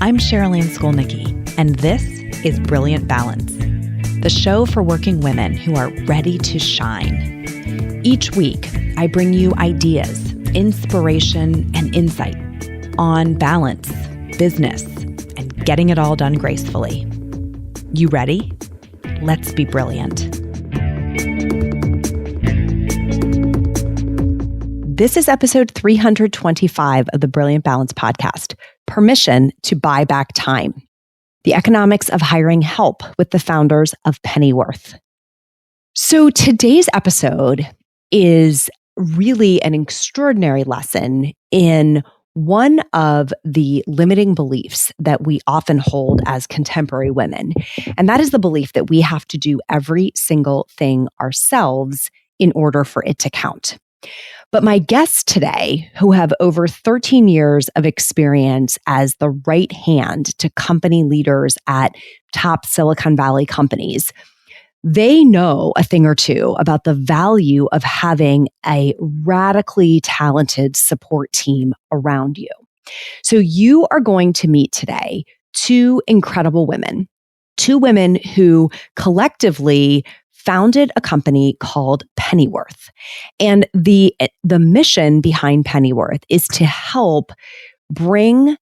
I'm Cherylanne Skolnicki, and this is Brilliant Balance, the show for working women who are ready to shine. Each week, I bring you ideas, inspiration, and insight on balance, business, and getting it all done gracefully. You ready? Let's be brilliant. This is episode 325 of the Brilliant Balance podcast, Permission to Buy Back Time, the economics of hiring help with the founders of Pennyworth. So today's episode is really an extraordinary lesson in one of the limiting beliefs that we often hold as contemporary women. And that is the belief that we have to do every single thing ourselves in order for it to count. But my guests today, who have over 13 years of experience as the right hand to company leaders at top Silicon Valley companies, they know a thing or two about the value of having a radically talented support team around you. So you are going to meet today two incredible women who collectively founded a company called Pennyworth. And the mission behind Pennyworth is to help bring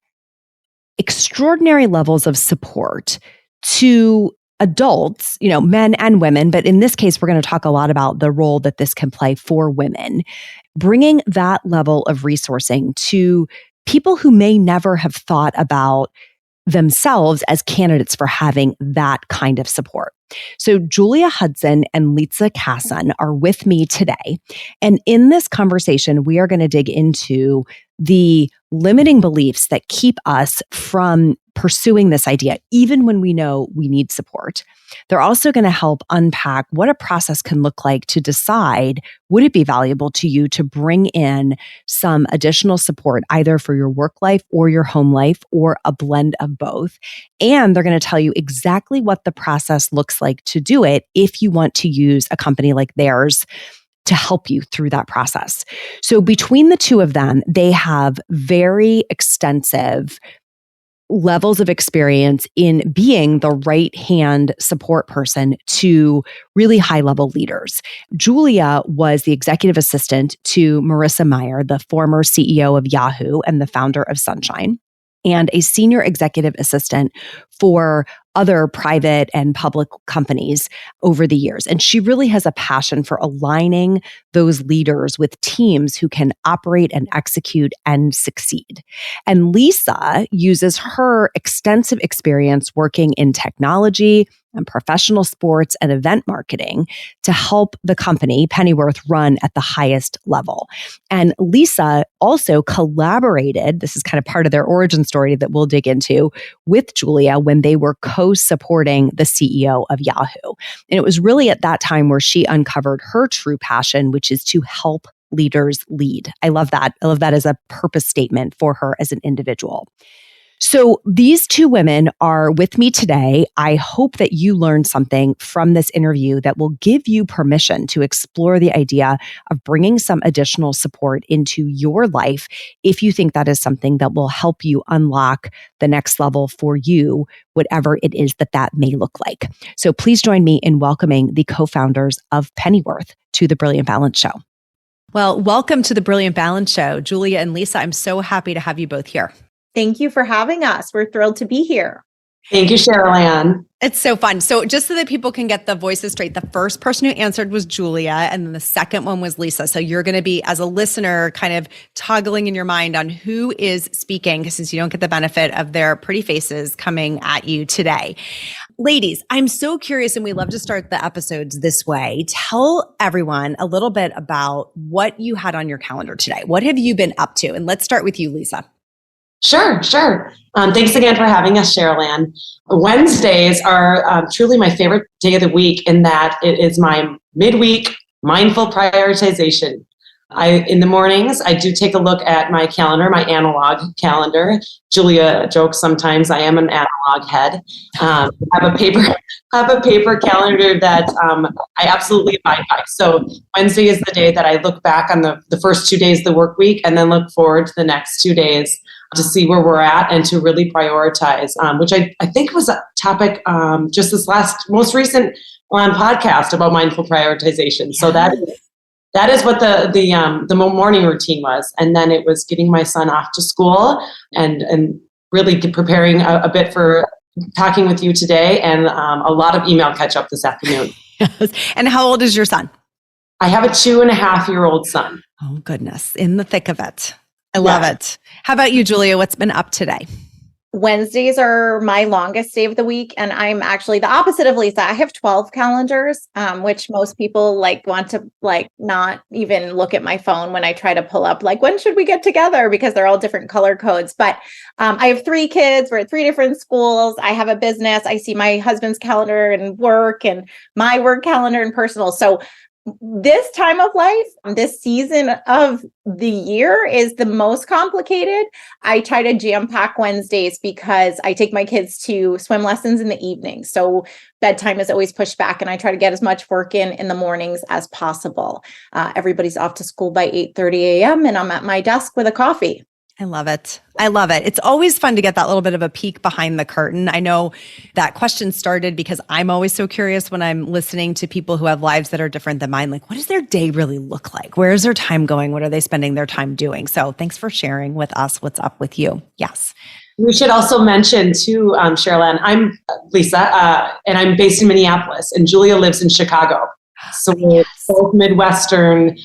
extraordinary levels of support to adults, men and women, but in this case, we're going to talk a lot about the role that this can play for women, bringing that level of resourcing to people who may never have thought about themselves as candidates for having that kind of support. So Julia Hudson and Lisa Casson are with me today. And in this conversation, we are going to dig into the limiting beliefs that keep us from pursuing this idea, even when we know we need support. They're also going to help unpack what a process can look like to decide, would it be valuable to you to bring in some additional support, either for your work life or your home life, or a blend of both. And they're going to tell you exactly what the process looks like to do it if you want to use a company like theirs to help you through that process. So between the two of them, they have very extensive levels of experience in being the right-hand support person to really high-level leaders. Julia was the executive assistant to Marissa Mayer, the former CEO of Yahoo and the founder of Sunshine, and a senior executive assistant for other private and public companies over the years. And she really has a passion for aligning those leaders with teams who can operate and execute and succeed. And Lisa uses her extensive experience working in technology and professional sports and event marketing to help the company, Pennyworth, run at the highest level. And Lisa also collaborated, this is kind of part of their origin story that we'll dig into, with Julia when they were co-supporting the CEO of Yahoo. And it was really at that time where she uncovered her true passion, which is to help leaders lead. I love that. I love that as a purpose statement for her as an individual. So these two women are with me today. I hope that you learned something from this interview that will give you permission to explore the idea of bringing some additional support into your life if you think that is something that will help you unlock the next level for you, whatever it is that may look like. So please join me in welcoming the co-founders of Pennyworth to the Brilliant Balance Show. Well, welcome to the Brilliant Balance Show, Julia and Lisa. I'm so happy to have you both here. Thank you for having us. We're thrilled to be here. Thank you, Cherylanne. It's so fun. So just so that people can get the voices straight, the first person who answered was Julia, and then the second one was Lisa. So you're going to be, as a listener, kind of toggling in your mind on who is speaking, since you don't get the benefit of their pretty faces coming at you today. Ladies, I'm so curious, and we love to start the episodes this way. Tell everyone a little bit about what you had on your calendar today. What have you been up to? And let's start with you, Lisa. Sure. Thanks again for having us, Cherylanne. Wednesdays are truly my favorite day of the week in that it is my midweek mindful prioritization. In the mornings, I do take a look at my calendar, my analog calendar. Julia jokes sometimes I am an analog head. I have a paper calendar that I absolutely abide by. So Wednesday is the day that I look back on the first 2 days of the work week and then look forward to the next 2 days to see where we're at and to really prioritize, which I think was a topic just this most recent podcast about mindful prioritization. So that is what the morning routine was. And then it was getting my son off to school and really preparing a bit for talking with you today, and a lot of email catch up this afternoon. Yes. And how old is your son? I have a 2.5-year-old son. Oh, goodness. In the thick of it. I love it. How about you, Julia? What's been up today? Wednesdays are my longest day of the week. And I'm actually the opposite of Lisa. I have 12 calendars, which most people want to not even look at my phone when I try to pull up, when should we get together? Because they're all different color codes. But I have 3 kids. We're at 3 different schools. I have a business. I see my husband's calendar and work and my work calendar and personal. So this time of life, this season of the year is the most complicated. I try to jam pack Wednesdays because I take my kids to swim lessons in the evening. So bedtime is always pushed back, and I try to get as much work in the mornings as possible. Everybody's off to school by 8:30 a.m. and I'm at my desk with a coffee. I love it. I love it. It's always fun to get that little bit of a peek behind the curtain. I know that question started because I'm always so curious when I'm listening to people who have lives that are different than mine. What does their day really look like? Where is their time going? What are they spending their time doing? So thanks for sharing with us what's up with you. Yes. We should also mention too, Cherylanne, I'm Lisa, and I'm based in Minneapolis, and Julia lives in Chicago. So we're both Midwestern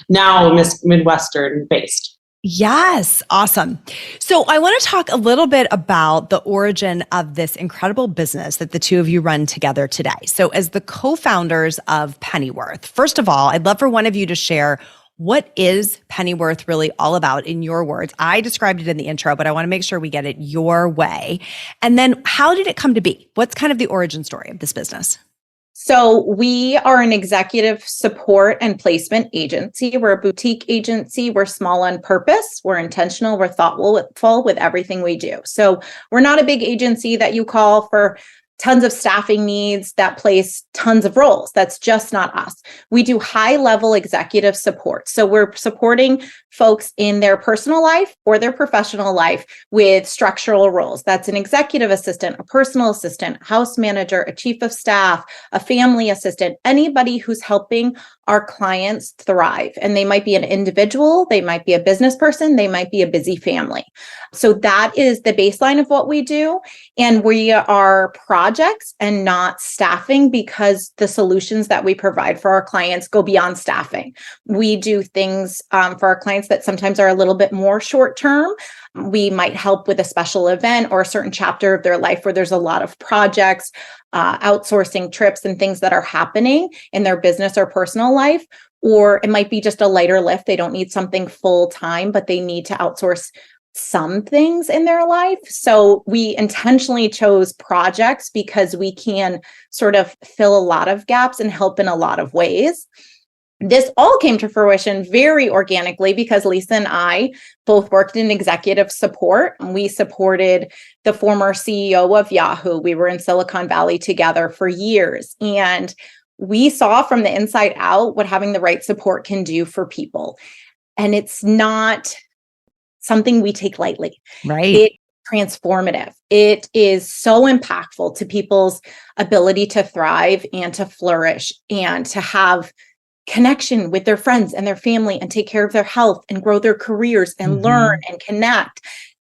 based. Yes. Awesome. So I want to talk a little bit about the origin of this incredible business that the two of you run together today. So as the co-founders of Pennyworth, first of all, I'd love for one of you to share, what is Pennyworth really all about in your words? I described it in the intro, but I want to make sure we get it your way. And then how did it come to be? What's kind of the origin story of this business? So we are an executive support and placement agency. We're a boutique agency. We're small on purpose. We're intentional. We're thoughtful with everything we do. So we're not a big agency that you call for tons of staffing needs that place tons of roles. That's just not us. We do high-level executive support. So we're supporting folks in their personal life or their professional life with structural roles. That's an executive assistant, a personal assistant, house manager, a chief of staff, a family assistant, anybody who's helping our clients thrive. And they might be an individual, they might be a business person, they might be a busy family. So that is the baseline of what we do. And we are projects and not staffing, because the solutions that we provide for our clients go beyond staffing. We do things for our clients that sometimes are a little bit more short term. We might help with a special event or a certain chapter of their life where there's a lot of projects, outsourcing trips and things that are happening in their business or personal life. Or it might be just a lighter lift. They don't need something full time, but they need to outsource some things in their life. So we intentionally chose projects because we can sort of fill a lot of gaps and help in a lot of ways. This all came to fruition very organically because Lisa and I both worked in executive support. We supported the former CEO of Yahoo. We were in Silicon Valley together for years. And we saw from the inside out what having the right support can do for people. And it's not something we take lightly. Right. It's transformative. It is so impactful to people's ability to thrive and to flourish and to have connection with their friends and their family and take care of their health and grow their careers and learn and connect.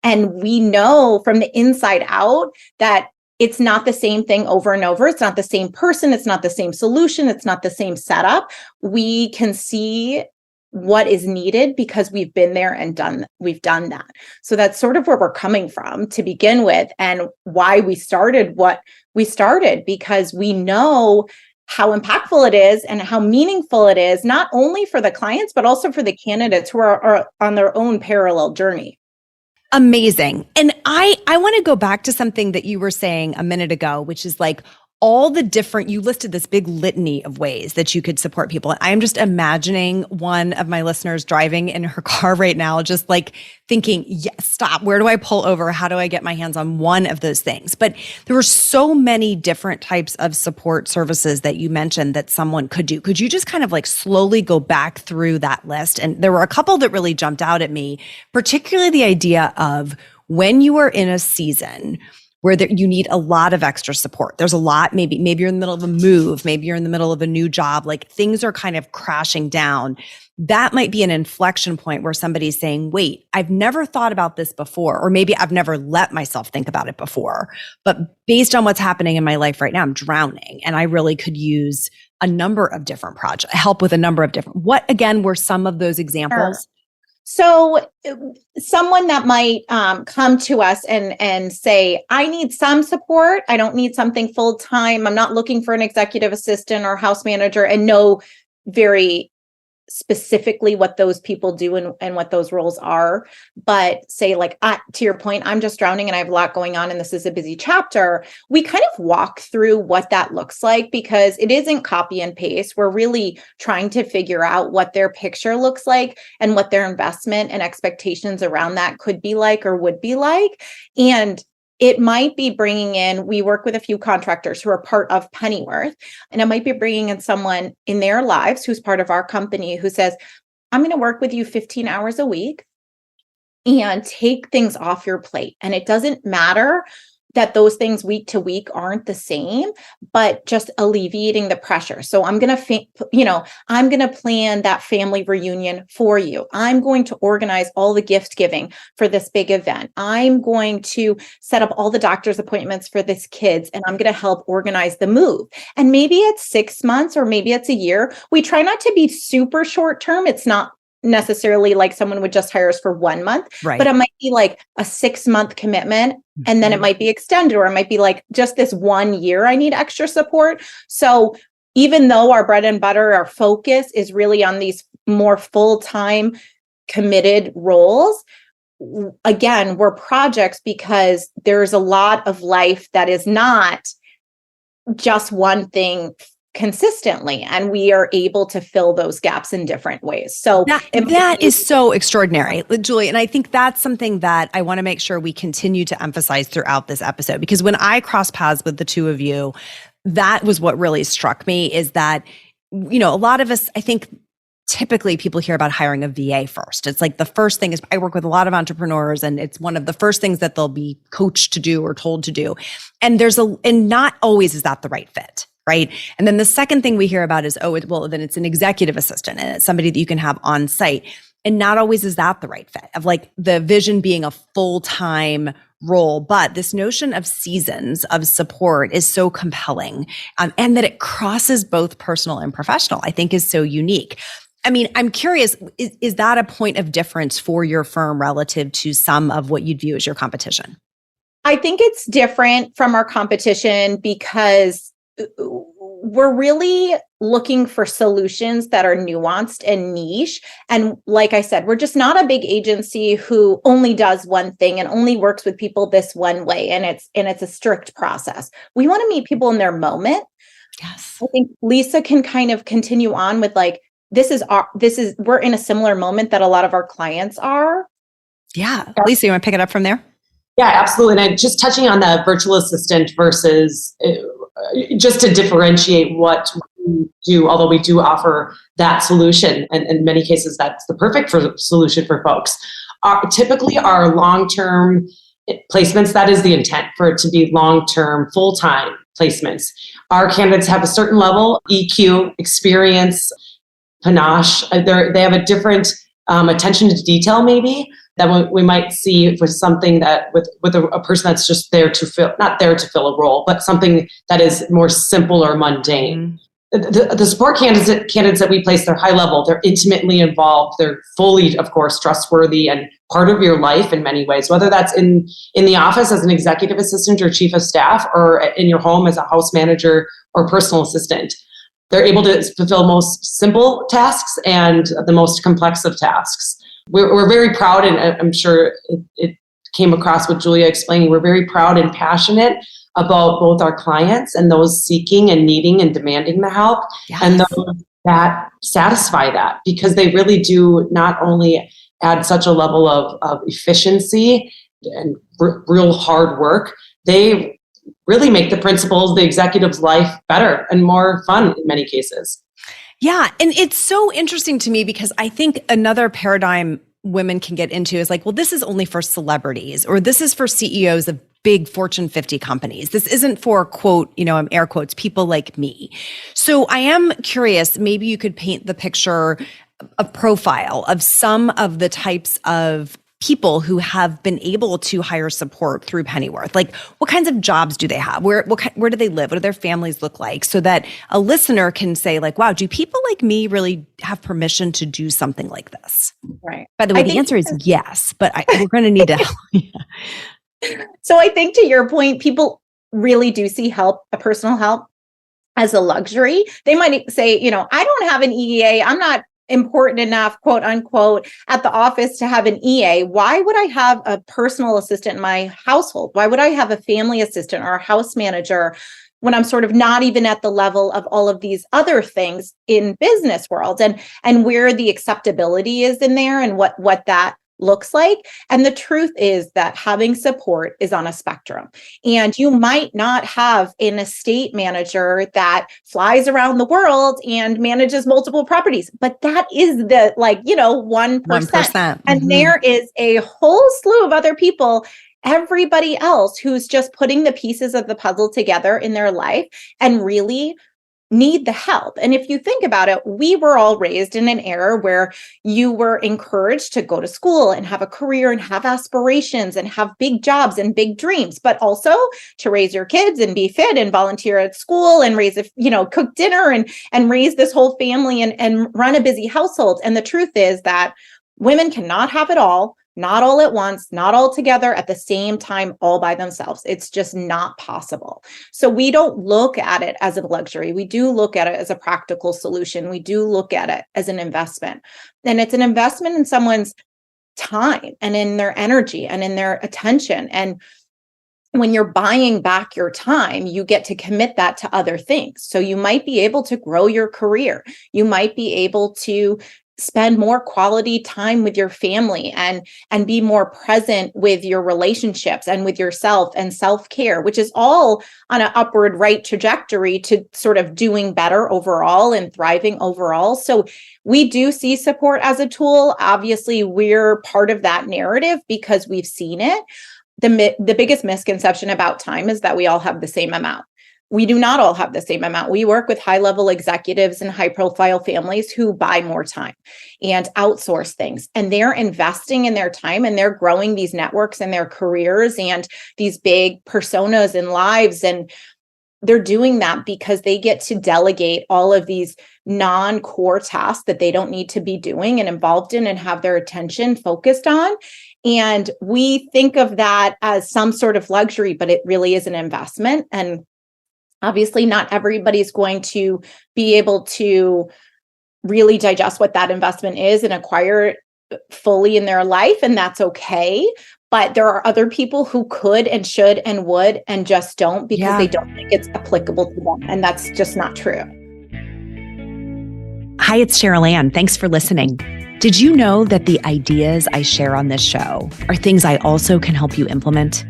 And we know from the inside out that it's not the same thing over and over. It's not the same person. It's not the same solution. It's not the same setup. We can see what is needed because we've been there and we've done that. So that's sort of where we're coming from to begin with, and why we started what we started, because we know how impactful it is and how meaningful it is, not only for the clients, but also for the candidates who are on their own parallel journey. Amazing. And I want to go back to something that you were saying a minute ago, which is all the different, you listed this big litany of ways that you could support people. And I'm just imagining one of my listeners driving in her car right now, just thinking, yes, stop. Where do I pull over? How do I get my hands on one of those things? But there were so many different types of support services that you mentioned that someone could do. Could you just kind of slowly go back through that list? And there were a couple that really jumped out at me, particularly the idea of when you are in a season where you need a lot of extra support. There's a lot, maybe you're in the middle of a move, maybe you're in the middle of a new job, like things are kind of crashing down. That might be an inflection point where somebody's saying, wait, I've never thought about this before, or maybe I've never let myself think about it before. But based on what's happening in my life right now, I'm drowning and I really could use a number of different projects, help with a number of different, what again were some of those examples? Sure. So someone that might come to us and say, I need some support. I don't need something full time. I'm not looking for an executive assistant or house manager, and know very specifically what those people do and what those roles are. But say like, to your point, I'm just drowning and I have a lot going on and this is a busy chapter. We kind of walk through what that looks like, because it isn't copy and paste. We're really trying to figure out what their picture looks like and what their investment and expectations around that could be like or would be like. And it might be bringing in, we work with a few contractors who are part of Pennyworth, and it might be bringing in someone in their lives who's part of our company who says, I'm going to work with you 15 hours a week and take things off your plate. And it doesn't matter that those things week to week aren't the same, but just alleviating the pressure. So I'm going to, I'm going to plan that family reunion for you. I'm going to organize all the gift giving for this big event. I'm going to set up all the doctor's appointments for this kids, and I'm going to help organize the move. And maybe it's 6 months or maybe it's a year. We try not to be super short term. It's not necessarily like someone would just hire us for 1 month, right? But it might be like a 6-month commitment. And then it might be extended, or it might be like just this 1 year, I need extra support. So even though our bread and butter, our focus is really on these more full-time committed roles, again, we're projects because there's a lot of life that is not just one thing consistently, and we are able to fill those gaps in different ways. So that is so extraordinary, Julie. And I think that's something that I want to make sure we continue to emphasize throughout this episode, because when I crossed paths with the two of you, that was what really struck me, is that, a lot of us, I think, typically people hear about hiring a VA first. It's like the first thing is, I work with a lot of entrepreneurs and it's one of the first things that they'll be coached to do or told to do. And and not always is that the right fit. Right. And then the second thing we hear about is, then it's an executive assistant and it's somebody that you can have on site. And not always is that the right fit, of like the vision being a full-time role. But this notion of seasons of support is so compelling, and that it crosses both personal and professional, I think is so unique. I mean, I'm curious, is that a point of difference for your firm relative to some of what you'd view as your competition? I think it's different from our competition because we're really looking for solutions that are nuanced and niche. And like I said, we're just not a big agency who only does one thing and only works with people this one way. And it's a strict process. We want to meet people in their moment. Yes. I think Lisa can kind of continue on with like, we're in a similar moment that a lot of our clients are. Yeah. Lisa, you want to pick it up from there? Yeah, absolutely. And just touching on the virtual assistant versus just to differentiate what we do, although we do offer that solution, and in many cases, that's the perfect solution for folks. Typically, our long-term placements, that is the intent for it to be long-term, full-time placements. Our candidates have a certain level, EQ, experience, panache. They have a different attention to detail, maybe, that we might see for something that with a person that's just not there to fill a role, but something that is more simple or mundane. The support candidates that we place, they're high level, they're intimately involved, they're fully, of course, trustworthy and part of your life in many ways, whether that's in the office as an executive assistant or chief of staff, or in your home as a house manager or personal assistant. They're able to fulfill most simple tasks and the most complex of tasks. We're very proud, and I'm sure it came across with Julia explaining, we're very proud and passionate about both our clients and those seeking and needing and demanding the help, yes, and those that satisfy that, because they really do not only add such a level of efficiency and real hard work, they really make the principals, the executive's life better and more fun in many cases. Yeah. And it's so interesting to me because I think another paradigm women can get into is like, well, this is only for celebrities, or this is for CEOs of big Fortune 50 companies. This isn't for, quote, I'm air quotes, people like me. So I am curious, maybe you could paint the picture, a profile of some of the types of people who have been able to hire support through Pennyworth. Like, what kinds of jobs do they have? Where do they live? What do their families look like? So that a listener can say like, wow, do people like me really have permission to do something like this? Right. By the way, the answer is yes, but we're going to need to help. So I think to your point, people really do see a personal help as a luxury. They might say, I don't have an EA. I'm not important enough, quote unquote, at the office to have an EA. Why would I have a personal assistant in my household? Why would I have a family assistant or a house manager when I'm sort of not even at the level of all of these other things in business world, and where the acceptability is in there and what that looks like? And the truth is that having support is on a spectrum. And you might not have an estate manager that flies around the world and manages multiple properties, but that is the 1%. 1%. And there is a whole slew of other people, everybody else who's just putting the pieces of the puzzle together in their life and really need the help. And if you think about it, we were all raised in an era where you were encouraged to go to school and have a career and have aspirations and have big jobs and big dreams, but also to raise your kids and be fit and volunteer at school and cook dinner and raise this whole family and run a busy household. And the truth is that women cannot have it all. Not all at once, not all together at the same time, all by themselves. It's just not possible. So we don't look at it as a luxury. We do look at it as a practical solution. We do look at it as an investment. And it's an investment in someone's time and in their energy and in their attention. And when you're buying back your time, you get to commit that to other things. So you might be able to grow your career. You might be able to spend more quality time with your family and be more present with your relationships and with yourself and self-care, which is all on an upward right trajectory to sort of doing better overall and thriving overall. So we do see support as a tool. Obviously, we're part of that narrative because we've seen it. The biggest misconception about time is that we all have the same amount. We do not all have the same amount. We work with high-level executives and high-profile families who buy more time and outsource things. And they're investing in their time and they're growing these networks and their careers and these big personas and lives. And they're doing that because they get to delegate all of these non-core tasks that they don't need to be doing and involved in and have their attention focused on. And we think of that as some sort of luxury, but it really is an investment. And obviously, not everybody's going to be able to really digest what that investment is and acquire it fully in their life, and that's okay. But there are other people who could and should and would and just don't because they don't think it's applicable to them. And that's just not true. Hi, it's Cherylanne. Thanks for listening. Did you know that the ideas I share on this show are things I also can help you implement?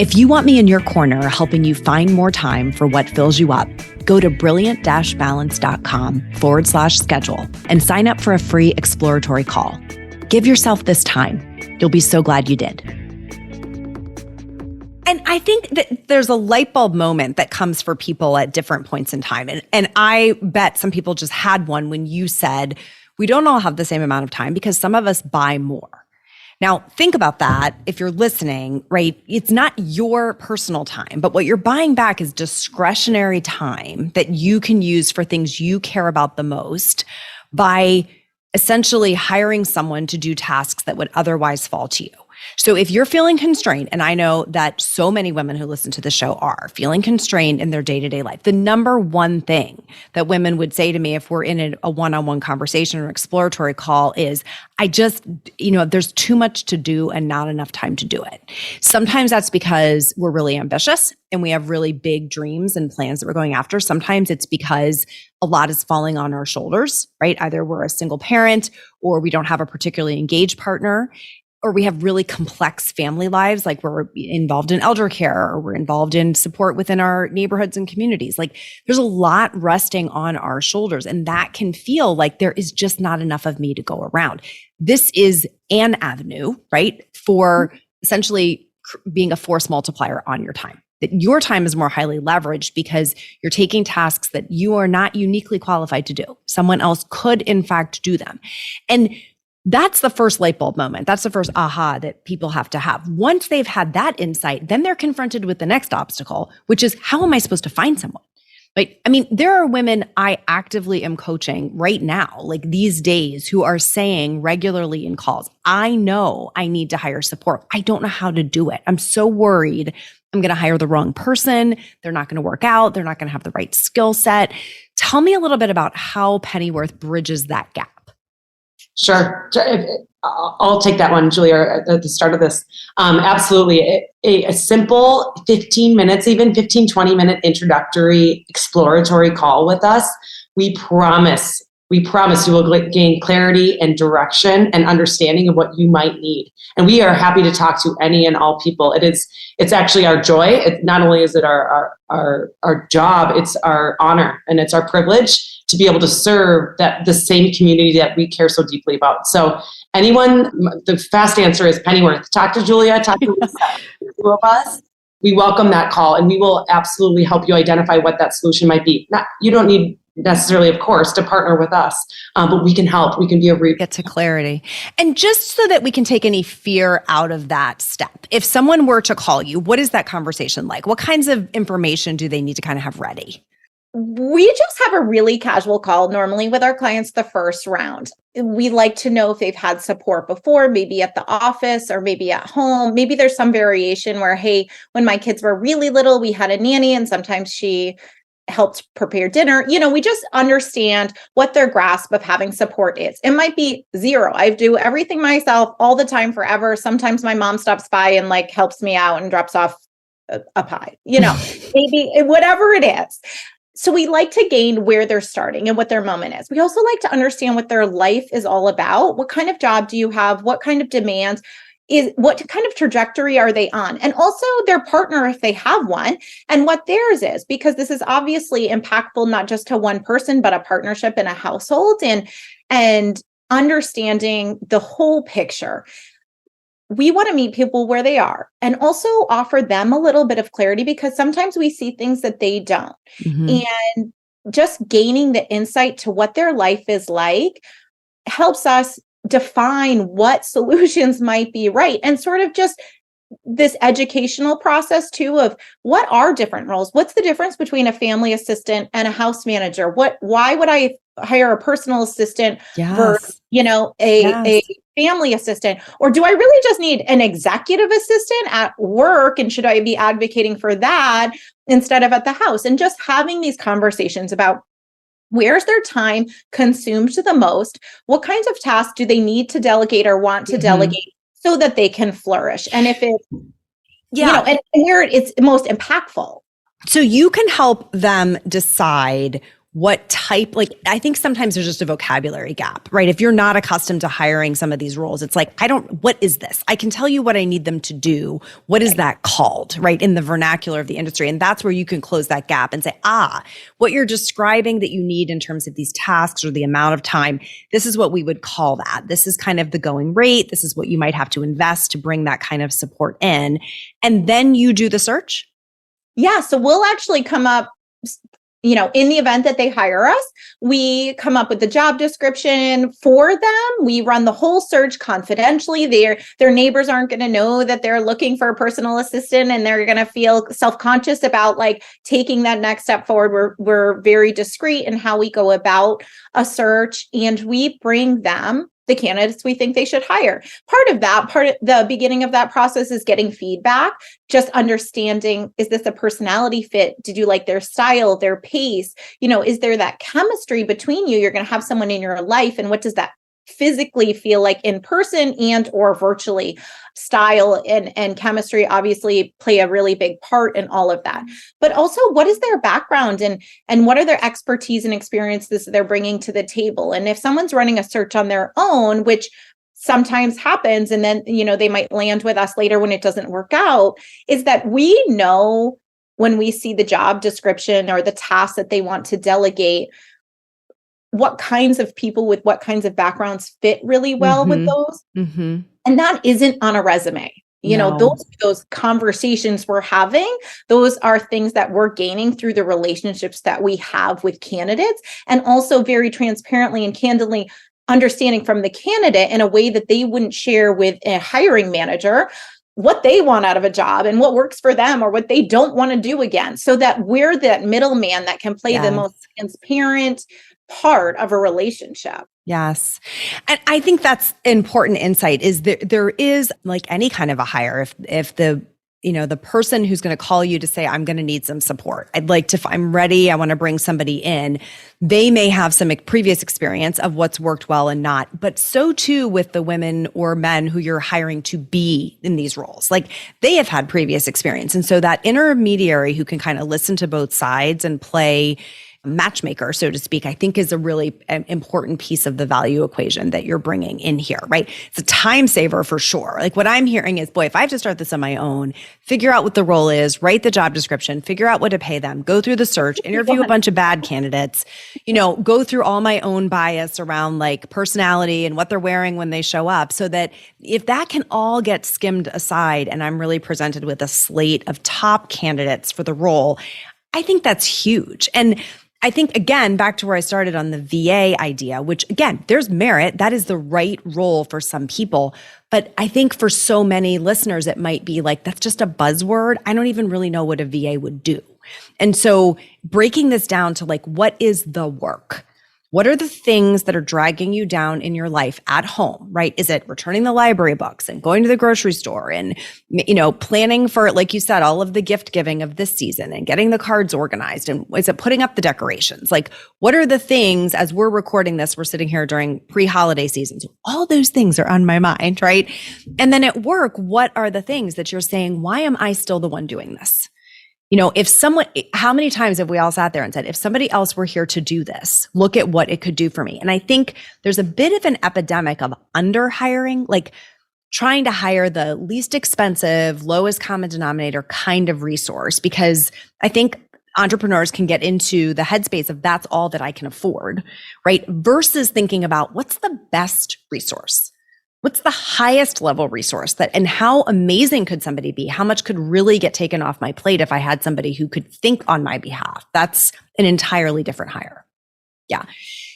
If you want me in your corner helping you find more time for what fills you up, go to brilliant-balance.com/schedule and sign up for a free exploratory call. Give yourself this time. You'll be so glad you did. And I think that there's a light bulb moment that comes for people at different points in time. And I bet some people just had one when you said, we don't all have the same amount of time because some of us buy more. Now, think about that. If you're listening, right, it's not your personal time, but what you're buying back is discretionary time that you can use for things you care about the most by essentially hiring someone to do tasks that would otherwise fall to you. So if you're feeling constrained, and I know that so many women who listen to the show are feeling constrained in their day-to-day life, the number one thing that women would say to me if we're in a one-on-one conversation or exploratory call is, there's too much to do and not enough time to do it. Sometimes that's because we're really ambitious and we have really big dreams and plans that we're going after. Sometimes it's because a lot is falling on our shoulders, right? Either we're a single parent or we don't have a particularly engaged partner. or we have really complex family lives, like we're involved in elder care or we're involved in support within our neighborhoods and communities. Like there's a lot resting on our shoulders, and that can feel like there is just not enough of me to go around. This is an avenue, right, for essentially being a force multiplier on your time. That your time is more highly leveraged because you're taking tasks that you are not uniquely qualified to do. Someone else could, in fact, do them. And that's the first light bulb moment. That's the first aha that people have to have. Once they've had that insight, then they're confronted with the next obstacle, which is, how am I supposed to find someone? Like, I mean, there are women I actively am coaching right now, like these days, who are saying regularly in calls, I know I need to hire support. I don't know how to do it. I'm so worried I'm going to hire the wrong person. They're not going to work out. They're not going to have the right skill set. Tell me a little bit about how Pennyworth bridges that gap. Sure. I'll take that one, Julia, at the start of this. Absolutely. A simple 15 minutes, even 15, 20-minute introductory exploratory call with us. We promise you will gain clarity and direction and understanding of what you might need. And we are happy to talk to any and all people. It's actually our joy. Not only is it our job, it's our honor and it's our privilege to be able to serve the same community that we care so deeply about. So anyone, the fast answer is Pennyworth. Talk to Julia, talk to Lisa, the two of us. We welcome that call, and we will absolutely help you identify what that solution might be. You don't need necessarily, of course, to partner with us, but we can help. We can be a get to clarity. And just so that we can take any fear out of that step, if someone were to call you, what is that conversation like? What kinds of information do they need to kind of have ready? We just have a really casual call normally with our clients the first round. We like to know if they've had support before, maybe at the office or maybe at home. Maybe there's some variation where, hey, when my kids were really little, we had a nanny and sometimes she helped prepare dinner. We just understand what their grasp of having support is. It might be zero. I do everything myself all the time forever. Sometimes my mom stops by and helps me out and drops off a pie, maybe whatever it is. So we like to gain where they're starting and what their moment is. We also like to understand what their life is all about. What kind of job do you have? What kind of demands? What kind of trajectory are they on? And also their partner, if they have one, and what theirs is, because this is obviously impactful, not just to one person, but a partnership in a household, and understanding the whole picture. We want to meet people where they are and also offer them a little bit of clarity, because sometimes we see things that they don't. Mm-hmm. And just gaining the insight to what their life is like helps us define what solutions might be right, and sort of just this educational process too of what are different roles. What's the difference between a family assistant and a house manager? Why would I hire a personal assistant versus, a family assistant? Or do I really just need an executive assistant at work? And should I be advocating for that instead of at the house? And just having these conversations about where's their time consumed the most? What kinds of tasks do they need to delegate or want to delegate so that they can flourish? And if it, and where it's most impactful. So you can help them decide what type, I think sometimes there's just a vocabulary gap, right? If you're not accustomed to hiring some of these roles, it's what is this? I can tell you what I need them to do. What is that called, right? In the vernacular of the industry. And that's where you can close that gap and say, what you're describing that you need in terms of these tasks or the amount of time, this is what we would call that. This is kind of the going rate. This is what you might have to invest to bring that kind of support in. And then you do the search. Yeah. So we'll actually come up, in the event that they hire us, we come up with the job description for them. We run the whole search confidentially. Their neighbors aren't going to know that they're looking for a personal assistant, and they're going to feel self-conscious about taking that next step forward. We're very discreet in how we go about a search, and we bring them the candidates we think they should hire. Part of the beginning of that process is getting feedback, just understanding, is this a personality fit? Did you like their style, their pace? Is there that chemistry between you? You're going to have someone in your life, and what does that physically feel like in person and or virtually? Style and chemistry obviously play a really big part in all of that. But also, what is their background and what are their expertise and experiences they're bringing to the table? And if someone's running a search on their own, which sometimes happens, and then, they might land with us later when it doesn't work out, is that we know when we see the job description or the task that they want to delegate, what kinds of people with what kinds of backgrounds fit really well with those. And that isn't on a resume. Those conversations we're having, those are things that we're gaining through the relationships that we have with candidates, and also very transparently and candidly understanding from the candidate in a way that they wouldn't share with a hiring manager what they want out of a job and what works for them or what they don't want to do again, so that we're that middleman that can play the most transparent part of a relationship. Yes. And I think that's important insight, is there is, like any kind of a hire, if the person who's going to call you to say, I'm going to need some support, I'm ready, I want to bring somebody in, they may have some previous experience of what's worked well and not, but so too with the women or men who you're hiring to be in these roles. Like, they have had previous experience. And so that intermediary who can kind of listen to both sides and play matchmaker, so to speak, I think is a really important piece of the value equation that you're bringing in here, right? It's a time saver for sure. Like, what I'm hearing is, boy, if I have to start this on my own, figure out what the role is, write the job description, figure out what to pay them, go through the search, interview a bunch of bad candidates, go through all my own bias around like personality and what they're wearing when they show up, so that if that can all get skimmed aside and I'm really presented with a slate of top candidates for the role, I think that's huge. And I think, again, back to where I started on the VA idea, which, again, there's merit. That is the right role for some people. But I think for so many listeners, it might be like, that's just a buzzword. I don't even really know what a VA would do. And so breaking this down to like, what is the work? What are the things that are dragging you down in your life at home, right? Is it returning the library books and going to the grocery store and, planning for, like you said, all of the gift giving of this season and getting the cards organized? And is it putting up the decorations? Like, what are the things, as we're recording this, we're sitting here during pre-holiday season. So all those things are on my mind, right? And then at work, what are the things that you're saying, why am I still the one doing this? How many times have we all sat there and said, if somebody else were here to do this, look at what it could do for me? And I think there's a bit of an epidemic of under hiring, like trying to hire the least expensive, lowest common denominator kind of resource, because I think entrepreneurs can get into the headspace of that's all that I can afford, right? Versus thinking about what's the best resource? What's the highest level resource and how amazing could somebody be? How much could really get taken off my plate if I had somebody who could think on my behalf? That's an entirely different hire. Yeah.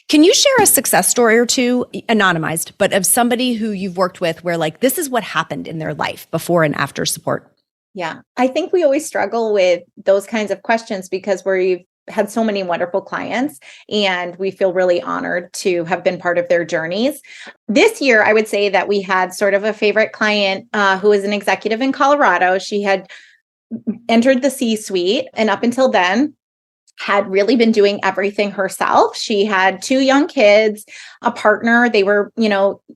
Can you share a success story or two, anonymized, but of somebody who you've worked with where like, this is what happened in their life before and after support? Yeah. I think we always struggle with those kinds of questions because we've had so many wonderful clients and we feel really honored to have been part of their journeys. This year, I would say that we had sort of a favorite client who is an executive in Colorado. She had entered the C-suite and up until then had really been doing everything herself. She had 2 young kids, a partner. They were,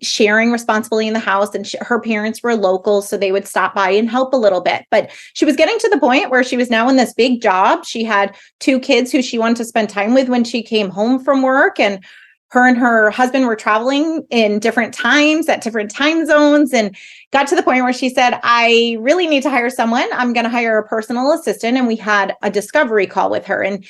sharing responsibility in the house, and her parents were local, so they would stop by and help a little bit. But she was getting to the point where she was now in this big job. She had 2 kids who she wanted to spend time with when she came home from work, and her husband were traveling in different times at different time zones, and got to the point where she said, I really need to hire someone. I'm going to hire a personal assistant. And we had a discovery call with her. And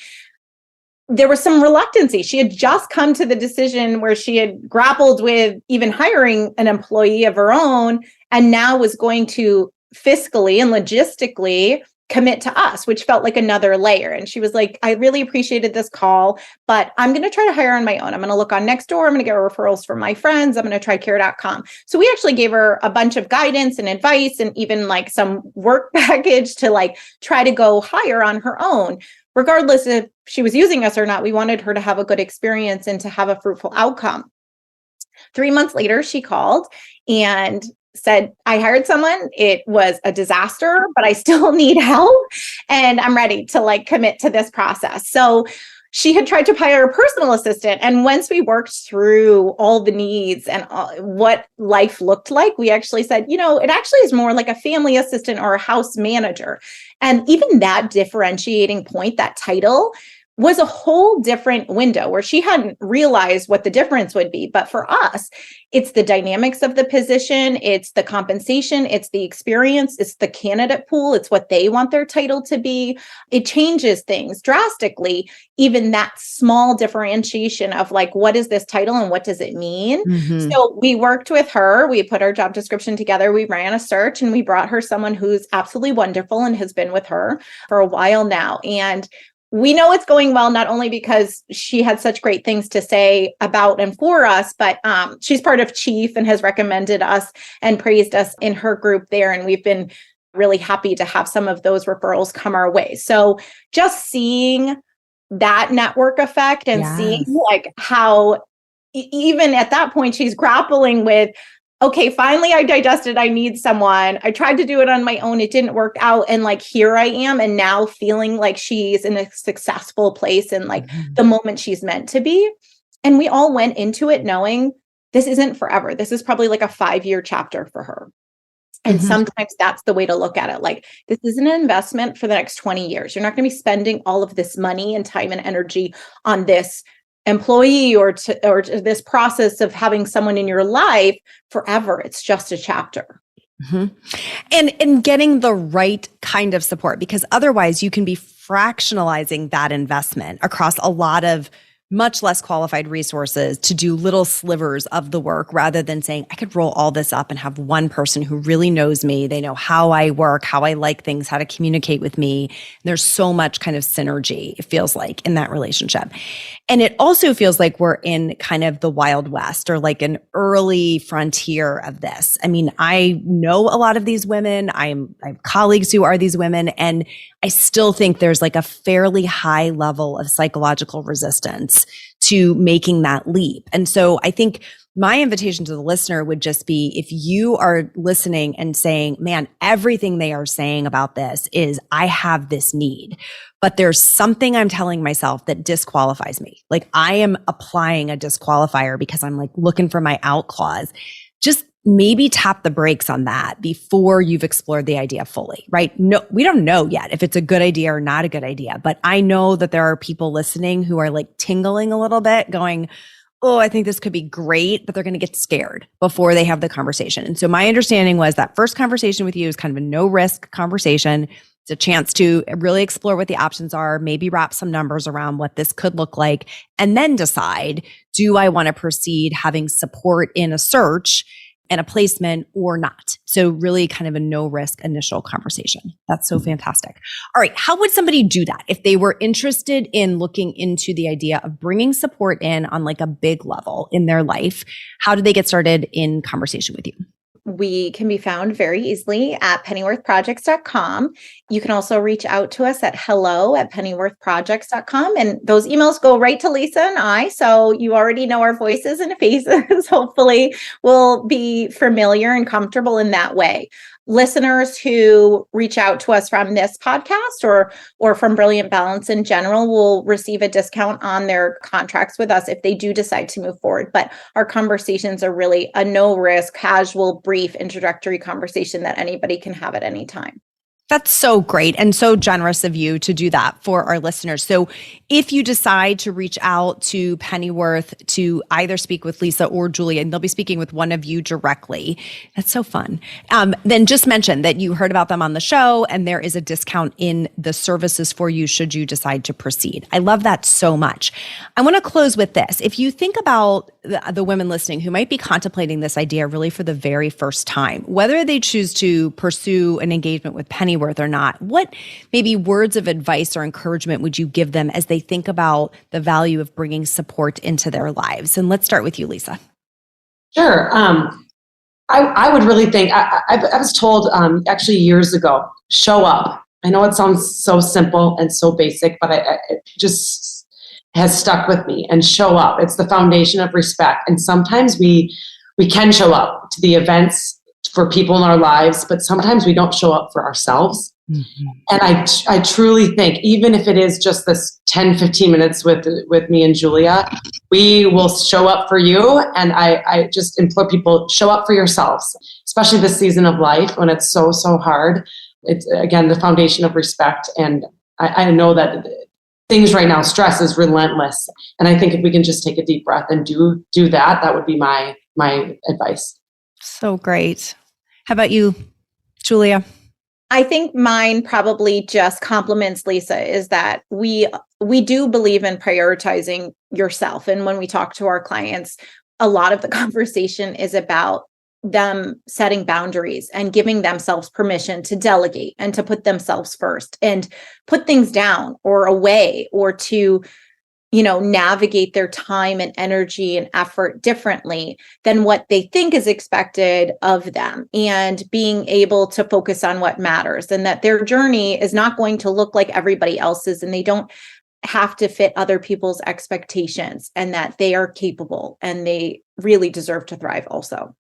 there was some reluctancy. She had just come to the decision where she had grappled with even hiring an employee of her own, and now was going to fiscally and logistically commit to us, which felt like another layer. And she was like, I really appreciated this call, but I'm going to try to hire on my own. I'm going to look on Nextdoor. I'm going to get referrals from my friends. I'm going to try care.com. So we actually gave her a bunch of guidance and advice and even like some work package to like try to go hire on her own. Regardless if she was using us or not, we wanted her to have a good experience and to have a fruitful outcome. 3 months later, she called and said, I hired someone. It was a disaster, but I still need help and I'm ready to like commit to this process. So she had tried to hire a personal assistant. And once we worked through all the needs and what life looked like, we actually said, it actually is more like a family assistant or a house manager. And even that differentiating point, that title, was a whole different window where she hadn't realized what the difference would be. But for us, it's the dynamics of the position, it's the compensation, it's the experience, it's the candidate pool, it's what they want their title to be. It changes things drastically, even that small differentiation of like, what is this title and what does it mean? Mm-hmm. So we worked with her, we put our job description together, we ran a search, and we brought her someone who's absolutely wonderful and has been with her for a while now. And we know it's going well, not only because she had such great things to say about and for us, but she's part of Chief and has recommended us and praised us in her group there. And we've been really happy to have some of those referrals come our way. So just seeing that network effect and seeing like how even at that point, she's grappling with, okay, finally I digested, I need someone. I tried to do it on my own. It didn't work out. And like, here I am. And now feeling like she's in a successful place and like the moment she's meant to be. And we all went into it knowing this isn't forever. This is probably like a 5-year chapter for her. And sometimes that's the way to look at it. Like, this is an investment for the next 20 years. You're not going to be spending all of this money and time and energy on this employee or to this process of having someone in your life forever. It's just a chapter. And getting the right kind of support, because otherwise you can be fractionalizing that investment across a lot of much less qualified resources to do little slivers of the work, rather than saying, I could roll all this up and have one person who really knows me. They know how I work, how I like things, how to communicate with me. There's so much kind of synergy, it feels like, in that relationship. And it also feels like we're in kind of the Wild West, or like an early frontier of this. I mean, I know a lot of these women. I have colleagues who are these women, and I still think there's like a fairly high level of psychological resistance to making that leap. And so I think my invitation to the listener would just be, if you are listening and saying, man, everything they are saying about this is, I have this need, but there's something I'm telling myself that disqualifies me. Like, I am applying a disqualifier because I'm like looking for my out clause. Just maybe tap the brakes on that before you've explored the idea fully, right? No, we don't know yet if it's a good idea or not a good idea, but I know that there are people listening who are like tingling a little bit, going, oh, I think this could be great, but they're going to get scared before they have the conversation. And so my understanding was that first conversation with you is kind of a no risk conversation. It's a chance to really explore what the options are, maybe wrap some numbers around what this could look like, and then decide, do I want to proceed having support in a search and a placement or not? So really kind of a no risk initial conversation. That's so fantastic. All right. How would somebody do that if they were interested in looking into the idea of bringing support in on like a big level in their life? How do they get started in conversation with you? We can be found very easily at pennyworthprojects.com. You can also reach out to us at hello@pennyworthprojects.com. And those emails go right to Lisa and I. So you already know our voices and faces. Hopefully we'll be familiar and comfortable in that way. Listeners who reach out to us from this podcast or from Brilliant Balance in general will receive a discount on their contracts with us if they do decide to move forward. But our conversations are really a no risk, casual, brief, introductory conversation that anybody can have at any time. That's so great and so generous of you to do that for our listeners. So if you decide to reach out to Pennyworth to either speak with Lisa or Julia, and they'll be speaking with one of you directly, that's so fun. Then just mention that you heard about them on the show, and there is a discount in the services for you should you decide to proceed. I love that so much. I want to close with this. If you think about the women listening who might be contemplating this idea really for the very first time, whether they choose to pursue an engagement with Pennyworth or not, what maybe words of advice or encouragement would you give them as they think about the value of bringing support into their lives? And let's start with you, Lisa. Sure. I would really think, I was told actually years ago, show up. I know it sounds so simple and so basic, but it just has stuck with me. And show up. It's the foundation of respect. And sometimes we can show up to the events for people in our lives, but sometimes we don't show up for ourselves. Mm-hmm. And I truly think, even if it is just this 10, 15 minutes with me and Julia, we will show up for you. And I just implore people, show up for yourselves, especially this season of life when it's so, so hard. It's, again, the foundation of respect. And I know that things right now, stress is relentless. And I think if we can just take a deep breath and do that, that would be my advice. So great. How about you, Julia? I think mine probably just complements Lisa, is that we do believe in prioritizing yourself. And when we talk to our clients, a lot of the conversation is about them setting boundaries and giving themselves permission to delegate and to put themselves first and put things down or away, or to navigate their time and energy and effort differently than what they think is expected of them, and being able to focus on what matters, and that their journey is not going to look like everybody else's, and they don't have to fit other people's expectations, and that they are capable and they really deserve to thrive also.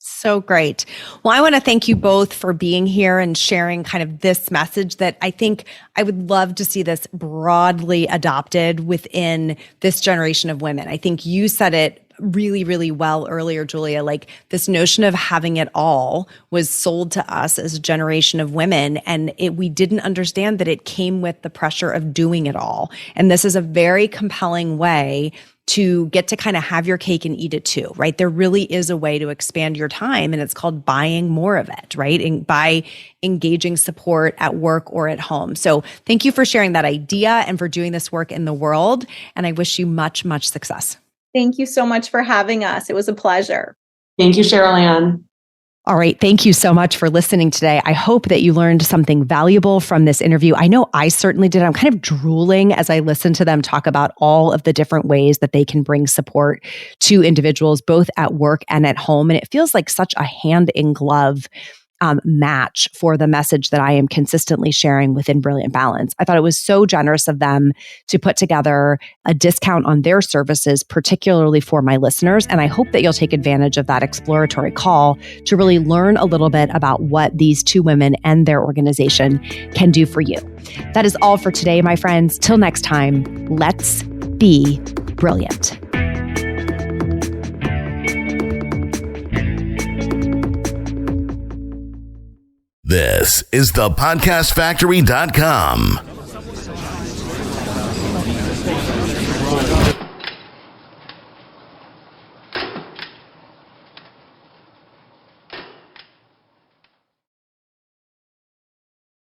So great. Well, I want to thank you both for being here and sharing kind of this message that I think I would love to see this broadly adopted within this generation of women. I think you said it really, really well earlier, Julia, like this notion of having it all was sold to us as a generation of women. And we didn't understand that it came with the pressure of doing it all. And this is a very compelling way to get to kind of have your cake and eat it too, right? There really is a way to expand your time, and it's called buying more of it, right? And by engaging support at work or at home. So thank you for sharing that idea and for doing this work in the world. And I wish you much, much success. Thank you so much for having us. It was a pleasure. Thank you, Cherylanne. All right. Thank you so much for listening today. I hope that you learned something valuable from this interview. I know I certainly did. I'm kind of drooling as I listen to them talk about all of the different ways that they can bring support to individuals, both at work and at home. And it feels like such a hand in glove match for the message that I am consistently sharing within Brilliant Balance. I thought it was so generous of them to put together a discount on their services, particularly for my listeners. And I hope that you'll take advantage of that exploratory call to really learn a little bit about what these two women and their organization can do for you. That is all for today, my friends. Till next time, let's be brilliant. This is thepodcastfactory.com.